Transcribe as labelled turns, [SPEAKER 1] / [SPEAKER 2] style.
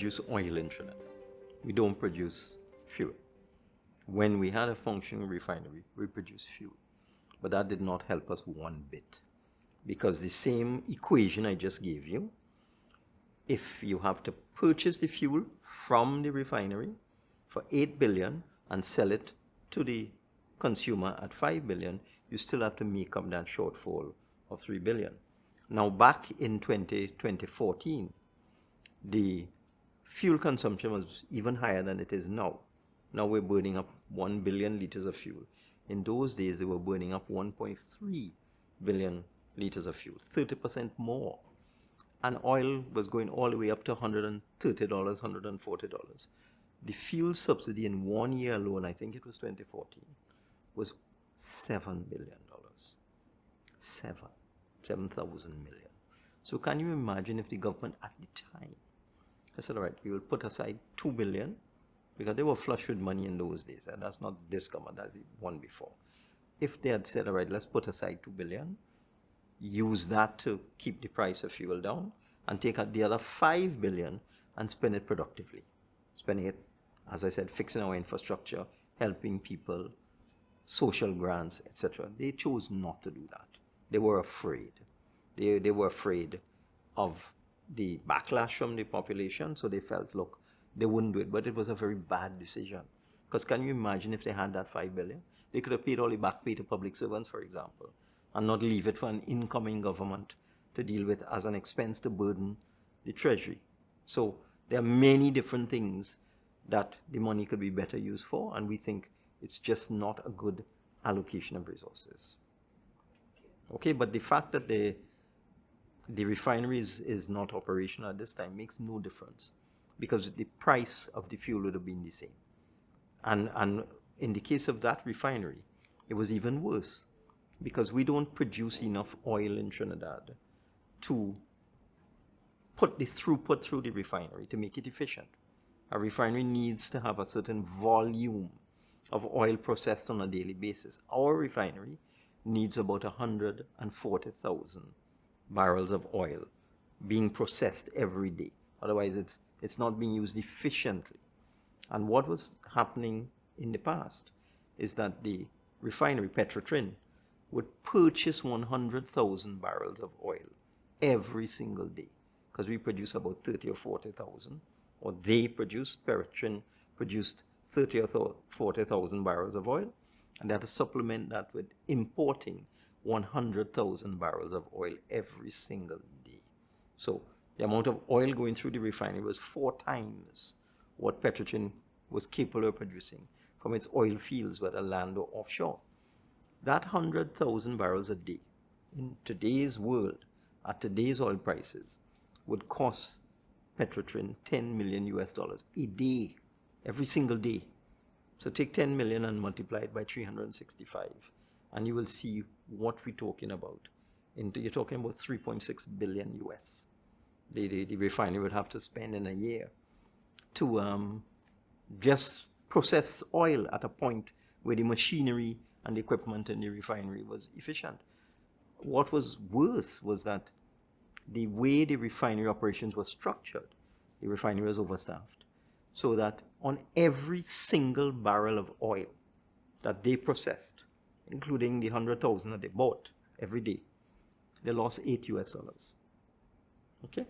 [SPEAKER 1] produce oil in Trinidad. We don't produce fuel. When we had a functioning refinery, we produced fuel. But that did not help us one bit. Because the same equation I just gave you, if you have to purchase the fuel from the refinery for 8 billion and sell it to the consumer at 5 billion, you still have to make up that shortfall of 3 billion. Now back in 2014, the fuel consumption was even higher than it is now. Now we're burning up 1 billion liters of fuel. In those days, they were burning up 1.3 billion liters of fuel, 30% more. And oil was going all the way up to $130, $140. The fuel subsidy in 1 year alone, I think it was 2014, was $7 billion. 7,000 million. So can you imagine if the government at the time, I said, all right, we will put aside 2 billion, because they were flush with money in those days, and that's not this government, that's the one before. If they had said, all right, let's put aside 2 billion, use that to keep the price of fuel down, and take out the other 5 billion and spend it productively. Spending it, as I said, fixing our infrastructure, helping people, social grants, etc. They chose not to do that. They were afraid. They were afraid of the backlash from the population, so they felt, look, they wouldn't do it. But it was a very bad decision. Because can you imagine if they had that 5 billion? They could have paid all the back pay to public servants, for example, and not leave it for an incoming government to deal with as an expense to burden the treasury. So there are many different things that the money could be better used for, and we think it's just not a good allocation of resources. Okay, but the fact that the refinery is not operational at this time makes no difference, because the price of the fuel would have been the same. And in the case of that refinery, it was even worse, because we don't produce enough oil in Trinidad to put the throughput through the refinery to make it efficient. A refinery needs to have a certain volume of oil processed on a daily basis. Our refinery needs about 140,000 barrels of oil being processed every day. Otherwise, it's not being used efficiently. And what was happening in the past is that the refinery, Petrotrin, would purchase 100,000 barrels of oil every single day, because we produce about 30 or 40,000, or they produced, Petrotrin produced 30 or 40,000 barrels of oil, and they had to supplement that with importing 100,000 barrels of oil every single day. So the amount of oil going through the refinery was 4 times what Petrotrin was capable of producing from its oil fields, whether land or offshore. That 100,000 barrels a day, in today's world, at today's oil prices, would cost Petrotrin $10 million a day, every single day. So take 10 million and multiply it by 365, and you will see what we're talking about. You're talking about 3.6 billion US. The refinery would have to spend in a year to just process oil at a point where the machinery and the equipment in the refinery was efficient. What was worse was that the way the refinery operations were structured, the refinery was overstaffed, so that on every single barrel of oil that they processed, including the 100,000 that they bought every day, they lost $8 US. Okay?